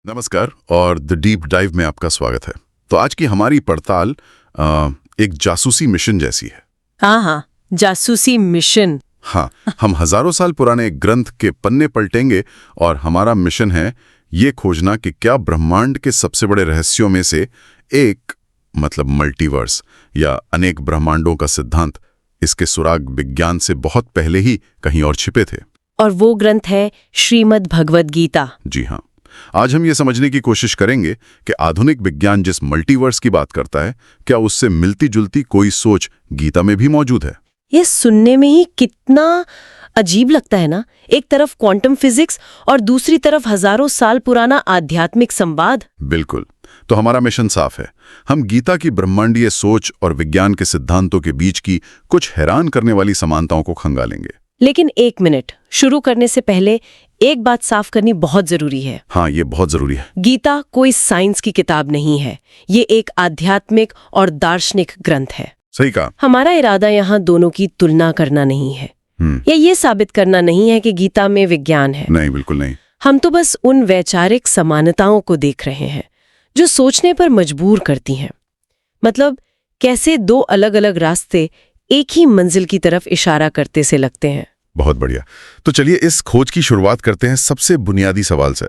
नमस्कार और the deep dive में आपका स्वागत है। तो आज की हमारी पड़ताल एक जासूसी मिशन जैसी है। हाँ, जासूसी मिशन। हाँ, हम हजारों साल पुराने एक ग्रंथ के पन्ने पलटेंगे और हमारा मिशन है ये खोजना कि क्या ब्रह्मांड के सबसे बड़े रहस्यों में से एक मतलब मल्टीवर्स या अनेक ब्रह्मांडों का सिद्धांत, इसके सुराग विज्ञान से बहुत पहले ही कहीं और छिपे थे। और वो ग्रंथ है श्रीमद् भगवद गीता। जी हाँ, आज हम ये समझने की कोशिश करेंगे कि आधुनिक विज्ञान जिस मल्टीवर्स की बात करता है, क्या उससे मिलती जुलती कोई सोच गीता में भी मौजूद है। ये सुनने में ही कितना अजीब लगता है ना। एक तरफ क्वांटम फिजिक्स और दूसरी तरफ हजारों साल पुराना आध्यात्मिक संवाद। बिल्कुल। तो हमारा मिशन साफ है। हम गीता की ब्रह्मांडीय सोच और विज्ञान के सिद्धांतों के बीच की कुछ हैरान करने वाली समानताओं को खंगालेंगे। लेकिन एक मिनट, शुरू करने से पहले एक बात साफ करनी बहुत जरूरी है। हाँ, ये बहुत जरूरी है। गीता कोई साइंस की किताब नहीं है, ये एक आध्यात्मिक और दार्शनिक ग्रंथ है। सही कहा। हमारा इरादा यहाँ दोनों की तुलना करना नहीं है या ये साबित करना नहीं है कि गीता में विज्ञान है। नहीं, बिल्कुल नहीं। हम तो बस उन वैचारिक समानताओं को देख रहे हैं जो सोचने पर मजबूर करती हैं। मतलब कैसे दो अलग अलग रास्ते एक ही मंजिल की तरफ इशारा करते से लगते हैं। बहुत बढ़िया। तो चलिए इस खोज की शुरुआत करते हैं सबसे बुनियादी सवाल से।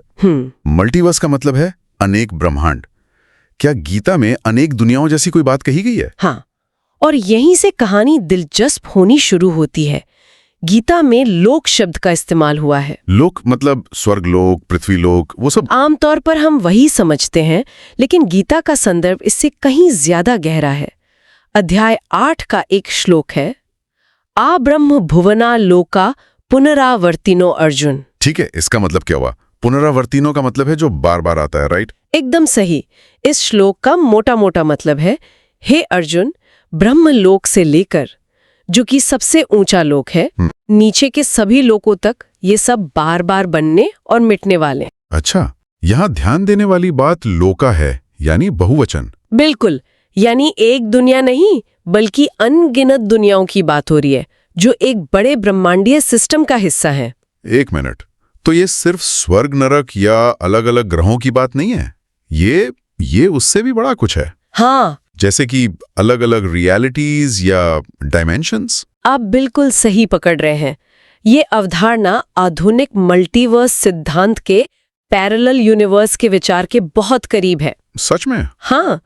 मल्टीवर्स का मतलब है अनेक ब्रह्मांड। क्या गीता में अनेक दुनियाओं जैसी कोई बात कही गई है? हाँ, और यहीं से कहानी दिलचस्प होनी शुरू होती है। गीता में लोक शब्द का इस्तेमाल हुआ है। लोक मतलब स्वर्गलोक, पृथ्वीलोक, वो सब। आमतौर पर हम वही समझते हैं, लेकिन गीता का संदर्भ इससे कहीं ज्यादा गहरा है। अध्याय 8 का एक श्लोक है, आ ब्रह्म भुवना लोका पुनरावर्तिनो अर्जुन। ठीक है, इसका मतलब क्या हुआ? पुनरावर्तिनो का मतलब है जो बार बार आता है, राइट? एकदम सही। इस श्लोक का मोटा मोटा मतलब है, हे अर्जुन, ब्रह्मलोक से लेकर, जो कि सबसे ऊंचा लोक है, नीचे के सभी लोकों तक ये सब बार बार बनने और मिटने वाले। अच्छा, यहाँ ध्यान देने वाली बात लोका है, यानी बहुवचन। बिल्कुल, यानी एक दुनिया नहीं बल्कि अनगिनत दुनियाओं की बात हो रही है जो एक बड़े ब्रह्मांडीय सिस्टम का हिस्सा है। एक मिनट, तो ये सिर्फ स्वर्ग नरक या अलग अलग ग्रहों की बात नहीं है, ये उससे भी बड़ा कुछ है। हाँ, जैसे कि अलग अलग रियलिटीज या डायमेंशंस। आप बिल्कुल सही पकड़ रहे हैं। ये अवधारणा आधुनिक मल्टीवर्स सिद्धांत के पैरेलल यूनिवर्स के विचार के बहुत करीब है। सच में? हाँ,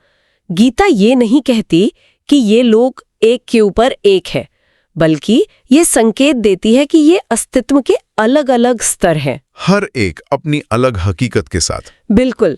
गीता ये नहीं कहती कि ये लोग एक के ऊपर एक है, बल्कि ये संकेत देती है कि ये अस्तित्व के अलग अलग स्तर हैं, हर एक अपनी अलग हकीकत के साथ। बिल्कुल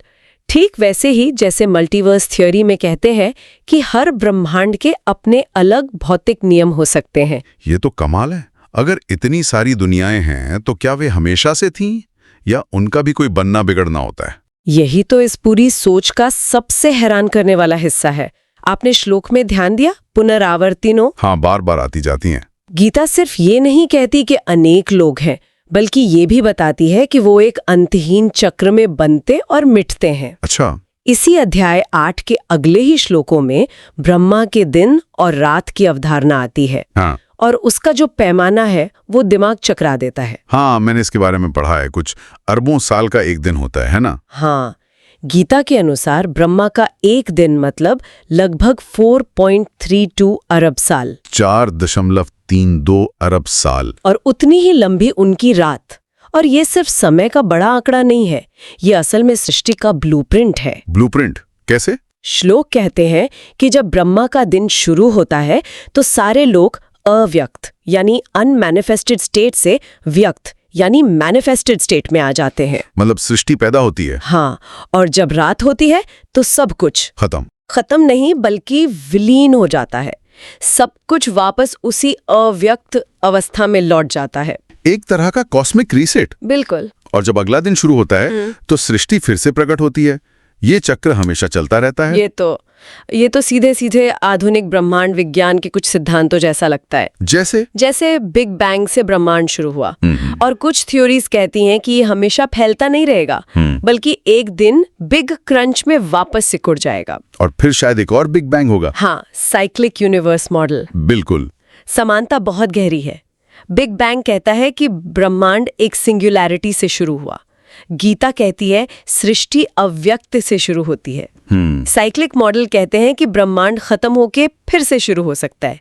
ठीक वैसे ही जैसे मल्टीवर्स थ्योरी में कहते हैं कि हर ब्रह्मांड के अपने अलग भौतिक नियम हो सकते हैं। ये तो कमाल है। अगर इतनी सारी दुनियाएं हैं तो क्या वे हमेशा से थीं या उनका भी कोई बनना बिगड़ना होता है? यही तो इस पूरी सोच का सबसे हैरान करने वाला हिस्सा है। आपने श्लोक में ध्यान दिया, पुनरावर्तिनो। हाँ, बार बार आती जाती हैं। गीता सिर्फ ये नहीं कहती कि अनेक लोग हैं, बल्कि ये भी बताती है कि वो एक अंतहीन चक्र में बनते और मिटते हैं। अच्छा। इसी अध्याय 8 के अगले ही श्लोकों में ब्रह्मा के दिन और रात की अवधारणा आती है। हाँ। और उसका जो पैमाना है वो दिमाग चकरा देता है। हाँ, मैंने इसके बारे में पढ़ा है। कुछ अरबों साल का एक दिन होता है ना? हाँ, गीता के अनुसार ब्रह्मा का एक दिन मतलब लगभग 4.32 अरब साल, 4.32 अरब साल, और उतनी ही लंबी उनकी रात। और ये सिर्फ समय का बड़ा आंकड़ा नहीं है, ये असल में सृष्टि का ब्लूप्रिंट है। ब्लूप्रिंट कैसे? श्लोक कहते हैं कि जब ब्रह्मा का दिन शुरू होता है तो सारे लोग अव्यक्त यानी अनमैनिफेस्टेड स्टेट से व्यक्त यानी मैनिफेस्टेड स्टेट में आ जाते हैं। मतलब सृष्टि पैदा होती है। हाँ, और जब रात होती है तो सब कुछ खत्म नहीं बल्कि विलीन हो जाता है। सब कुछ वापस उसी अव्यक्त अवस्था में लौट जाता है, एक तरह का कॉस्मिक रीसेट। बिल्कुल। और जब अगला दिन शुरू होता है तो सृष्टि फिर से प्रकट होती है। ये चक्र हमेशा चलता रहता है। ये तो सीधे सीधे आधुनिक ब्रह्मांड विज्ञान के कुछ सिद्धांतों जैसा लगता है। जैसे बिग बैंग से ब्रह्मांड शुरू हुआ, और कुछ थ्योरीज कहती हैं कि ये हमेशा फैलता नहीं रहेगा, बल्कि एक दिन बिग क्रंच में वापस सिकुड़ जाएगा और फिर शायद एक और बिग बैंग होगा। हाँ, साइक्लिक यूनिवर्स मॉडल। बिल्कुल। समानता बहुत गहरी है। बिग बैंग कहता है कि ब्रह्मांड एक सिंगुलैरिटी से शुरू हुआ, गीता कहती है सृष्टि अव्यक्त से शुरू होती है। साइक्लिक मॉडल कहते हैं कि ब्रह्मांड खत्म होके फिर से शुरू हो सकता है।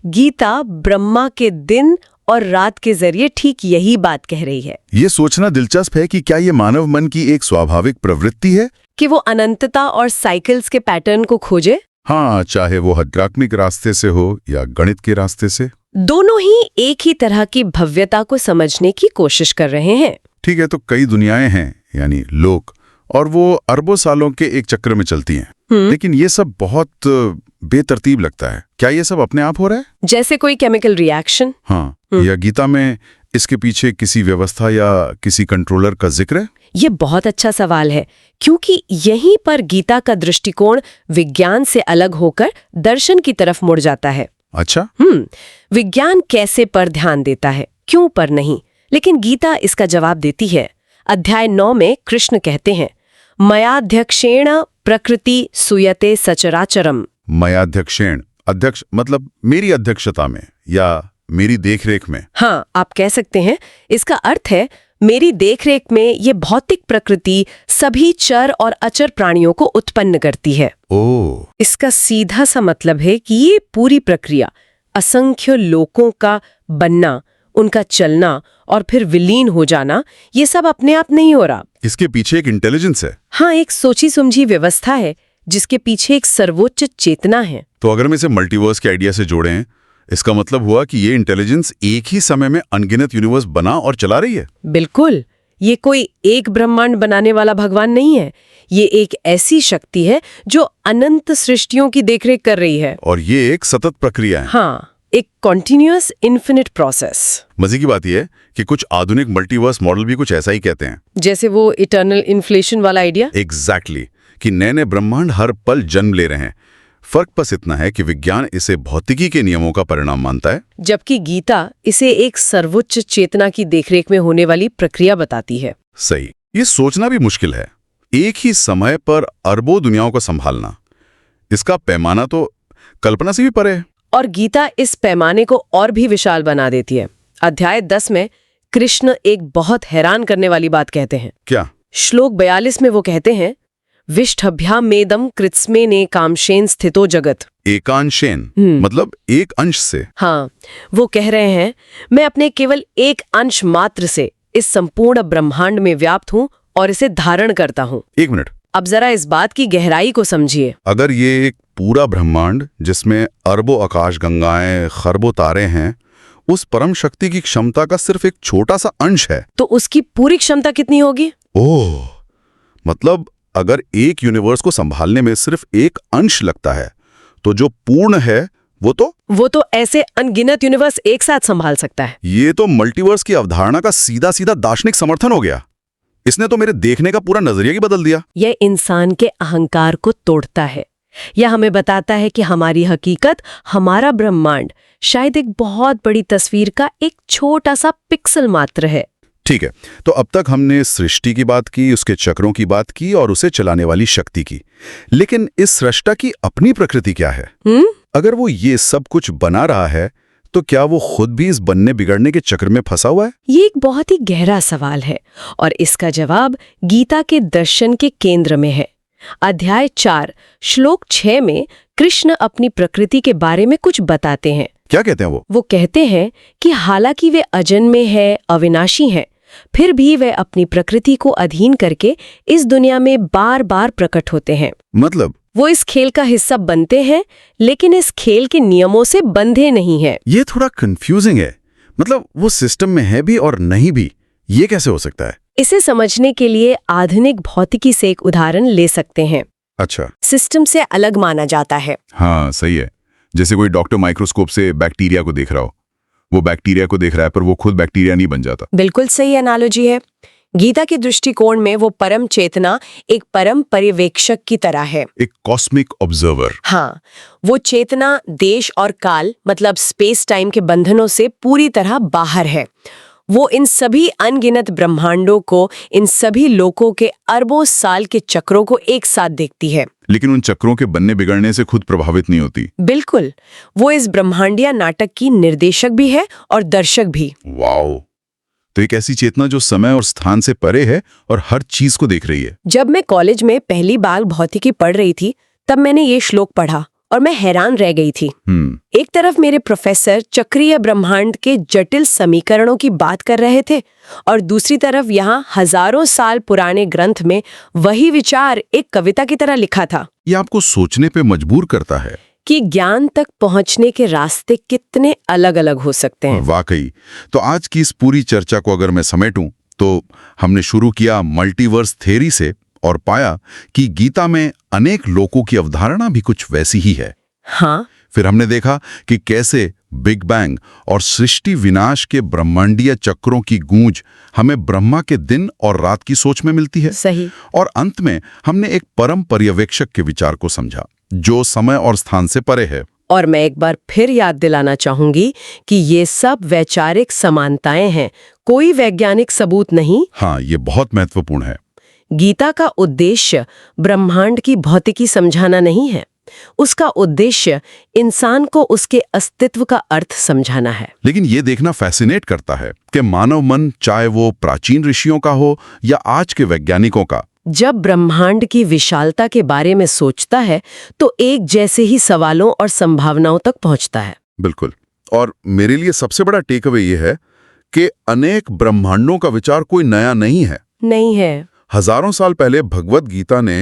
गीता ब्रह्मा के दिन और रात के जरिए ठीक यही बात कह रही है। ये सोचना दिलचस्प है कि क्या ये मानव मन की एक स्वाभाविक प्रवृत्ति है कि वो अनंतता और साइकिल्स के पैटर्न को खोजे। हाँ, चाहे वो आध्यात्मिक रास्ते से हो या गणित के रास्ते से। दोनों ही एक ही तरह की भव्यता को समझने की कोशिश कर रहे हैं। ठीक है, तो कई दुनियाएं हैं यानी लोक, और वो अरबों सालों के एक चक्र में चलती हैं। लेकिन ये सब बहुत बेतरतीब लगता है। क्या ये सब अपने आप हो रहा है, जैसे कोई केमिकल रिएक्शन? हाँ, या गीता में इसके पीछे किसी व्यवस्था या किसी कंट्रोलर का जिक्र है? ये बहुत अच्छा सवाल है, क्योंकि यहीं पर गीता का दृष्टिकोण विज्ञान से अलग होकर दर्शन की तरफ मुड़ जाता है। अच्छा। विज्ञान कैसे पर ध्यान देता है, क्यों पर नहीं, लेकिन गीता इसका जवाब देती है। अध्याय 9 में कृष्ण कहते हैं, मयाध्यक्षेण प्रकृति सूयते सचराचरम। मयाध्यक्षेण, अध्यक्ष मतलब मेरी अध्यक्षता में या मेरी देखरेख में। हाँ, आप कह सकते हैं। इसका अर्थ है मेरी देखरेख में ये भौतिक प्रकृति सभी चर और अचर प्राणियों को उत्पन्न करती है। ओह। इसका सीधा सा मतलब है कि ये पूरी प्रक्रिया, असंख्य लोकों का बनना, उनका चलना और फिर विलीन हो जाना, ये सब अपने आप नहीं हो रहा। इसके पीछे एक इंटेलिजेंस है। हाँ, एक सोची समझी व्यवस्था है जिसके पीछे एक सर्वोच्च चेतना है। तो अगर हम इसे मल्टीवर्स के आइडिया से जोड़ें, इसका मतलब हुआ कि ये इंटेलिजेंस एक ही समय में अनगिनत यूनिवर्स बना और चला रही है। बिल्कुल। ये कोई एक ब्रह्मांड बनाने वाला भगवान नहीं है। ये एक ऐसी शक्ति है जो अनंत सृष्टियों की देखरेख कर रही है। और ये एक सतत प्रक्रिया है। हाँ, एक कॉन्टिन्यूअस इन्फिनिट प्रोसेस। मजे की बात यह है कि कुछ आधुनिक मल्टीवर्स मॉडल भी कुछ ऐसा ही कहते हैं। जैसे वो इटर्नल इन्फ्लेशन वाला आइडिया। एग्जैक्टली, कि नए नए ब्रह्मांड हर पल जन्म ले रहे हैं। फर्क बस इतना है कि विज्ञान इसे भौतिकी के नियमों का परिणाम मानता है, जबकि गीता इसे एक सर्वोच्च चेतना की देखरेख में होने वाली प्रक्रिया बताती है। सही। ये सोचना भी मुश्किल है, एक ही समय पर अरबों दुनियाओं को संभालना। इसका पैमाना तो कल्पना से भी परे है। और गीता इस पैमाने को और भी विशाल बना देती है। अध्याय 10 में कृष्ण एक बहुत हैरान करने वाली बात कहते हैं। क्या? श्लोक 42 में वो कहते हैं, विष्ठभ्यामेदम कृत्स्मे ने कामशेन स्थितो जगत। एकांशेन मतलब एक अंश से। हाँ, वो कह रहे हैं, मैं अपने केवल एक अंश मात्र से इस संपूर्ण ब्रह्मांड में व्याप्त हूँ और इसे धारण करता हूँ। एक मिनट, अब जरा इस बात की गहराई को समझिए। अगर ये एक पूरा ब्रह्मांड जिसमें अरबों आकाश गंगाएं, खरबों तारे हैं, उस परम शक्ति की क्षमता का सिर्फ एक छोटा सा अंश है, तो उसकी पूरी क्षमता कितनी होगी? ओह, मतलब अगर एक यूनिवर्स को संभालने में सिर्फ एक अंश लगता है, तो जो पूर्ण है वो तो ऐसे अनगिनत यूनिवर्स एक साथ संभाल सकता है। ये तो मल्टीवर्स की अवधारणा का सीधा सीधा दार्शनिक समर्थन हो गया। इसने तो मेरे देखने का पूरा नजरिया ही बदल दिया। यह इंसान के अहंकार को तोड़ता है। यह हमें बताता है कि हमारी हकीकत, हमारा ब्रह्मांड शायद एक बहुत बड़ी तस्वीर का एक छोटा सा पिक्सल मात्र है। ठीक है, तो अब तक हमने सृष्टि की बात की, उसके चक्रों की बात की और उसे चलाने वाली शक्ति की। लेकिन इस सृष्टा की अपनी प्रकृति क्या है? अगर वो ये सब कुछ बना रहा है, तो क्या वो खुद भी इस बनने बिगड़ने के चक्र में फंसा हुआ है? ये एक बहुत ही गहरा सवाल है और इसका जवाब गीता के दर्शन के केंद्र में है। अध्याय 4 श्लोक 6 में कृष्ण अपनी प्रकृति के बारे में कुछ बताते हैं। क्या कहते हैं वो? वो कहते हैं कि हालांकि वे अजन्मे हैं, अविनाशी हैं, फिर भी वे अपनी प्रकृति को अधीन करके इस दुनिया में बार बार प्रकट होते हैं। मतलब वो इस खेल का हिस्सा बनते हैं, लेकिन इस खेल के नियमों से बंधे नहीं हैं। ये थोड़ा कंफ्यूजिंग है। मतलब वो सिस्टम में है भी और नहीं भी। ये कैसे हो सकता है? इसे समझने के लिए आधुनिक भौतिकी से एक उदाहरण ले सकते हैं। अच्छा। सिस्टम से अलग माना जाता है। हाँ, सही है। जैसे कोई डॉक्टर माइक्रोस्कोप से बैक्टीरिया को देख रहा हो, वो बैक्टीरिया को देख रहा है पर वो खुद बैक्टीरिया नहीं बन जाता। बिल्कुल सही एनालॉजी है। गीता के दृष्टिकोण में वो परम चेतना एक परम पर्यवेक्षक की तरह है, एक कॉस्मिक ऑब्जर्वर। हाँ, वो चेतना देश और काल मतलब स्पेस टाइम के बंधनों से पूरी तरह बाहर है। वो इन सभी अनगिनत ब्रह्मांडों को, इन सभी लोकों के अरबों साल के चक्रों को एक साथ देखती है। लेकिन उन चक्रों के बनने बिगड़ने से खुद प्रभावित नहीं होती। बिल्कुल, वो इस ब्रह्मांडिया नाटक की निर्देशक भी है और दर्शक भी। वाओ, तो एक ऐसी चेतना जो समय और स्थान से परे है और हर चीज को देख रही है। जब मैं कॉलेज में पहली बार भौतिकी पढ़ रही थी तब मैंने ये श्लोक पढ़ा और मैं हैरान रह गई थी। एक तरफ मेरे प्रोफेसर चक्रीय ब्रह्मांड के जटिल समीकरणों की बात कर रहे थे और दूसरी तरफ यहाँ हजारों साल पुराने ग्रंथ में वही विचार एक कविता की तरह लिखा था। ये आपको सोचने पे मजबूर करता है कि ज्ञान तक पहुंचने के रास्ते कितने अलग अलग हो सकते हैं। वाकई। तो आज की इस पूरी चर्चा को अगर मैं समेटूं तो हमने शुरू किया मल्टीवर्स थ्योरी से और पाया कि गीता में अनेक लोकों की अवधारणा भी कुछ वैसी ही है। हाँ। फिर हमने देखा कि कैसे बिग बैंग और सृष्टि विनाश के ब्रह्मांडीय चक्रों की गूंज हमें ब्रह्मा के दिन और रात की सोच में मिलती है। सही। और अंत में हमने एक परम पर्यवेक्षक के विचार को समझा जो समय और स्थान से परे है। और मैं एक बार फिर याद दिलाना चाहूंगी कि ये सब वैचारिक समानताएं हैं, कोई वैज्ञानिक सबूत नहीं। हाँ, ये बहुत महत्वपूर्ण है। गीता का उद्देश्य ब्रह्मांड की भौतिकी समझाना नहीं है, उसका उद्देश्य इंसान को उसके अस्तित्व का अर्थ समझाना है। लेकिन ये देखना फैसिनेट करता है कि मानव मन, चाहे वो प्राचीन ऋषियों का हो या आज के वैज्ञानिकों का, जब ब्रह्मांड की विशालता के बारे में सोचता है तो एक जैसे ही सवालों और संभावनाओं तक पहुंचता है। बिल्कुल। और मेरे लिए सबसे बड़ा टेक अवे ये है कि अनेक ब्रह्मांडों का विचार कोई नया नहीं है। हजारों साल पहले भगवत गीता ने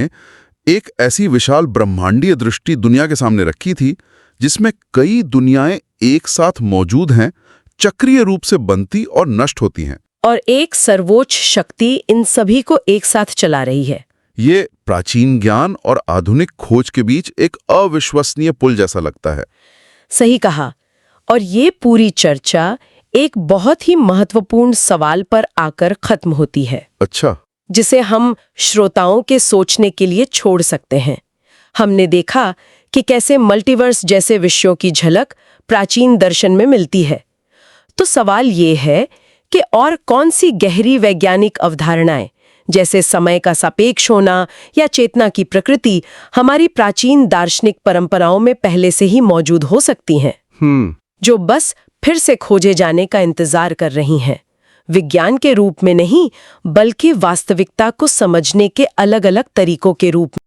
एक ऐसी विशाल ब्रह्मांडीय दृष्टि दुनिया के सामने रखी थी जिसमें कई दुनियाएं एक साथ मौजूद हैं, चक्रीय रूप से बनती और नष्ट होती हैं, और एक सर्वोच्च शक्ति इन सभी को एक साथ चला रही है। ये प्राचीन ज्ञान और आधुनिक खोज के बीच एक अविश्वसनीय पुल जैसा लगता है। सही कहा। और ये पूरी चर्चा एक बहुत ही महत्वपूर्ण सवाल पर आकर खत्म होती है। अच्छा। जिसे हम श्रोताओं के सोचने के लिए छोड़ सकते हैं। हमने देखा कि कैसे मल्टीवर्स जैसे विषयों की झलक प्राचीन दर्शन में मिलती है। तो सवाल ये है कि और कौन सी गहरी वैज्ञानिक अवधारणाएं जैसे समय का सापेक्ष होना या चेतना की प्रकृति हमारी प्राचीन दार्शनिक परंपराओं में पहले से ही मौजूद हो सकती हैं, जो बस फिर से खोजे जाने का इंतजार कर रही हैं। विज्ञान के रूप में नहीं, बल्कि वास्तविकता को समझने के अलग-अलग तरीकों के रूप में।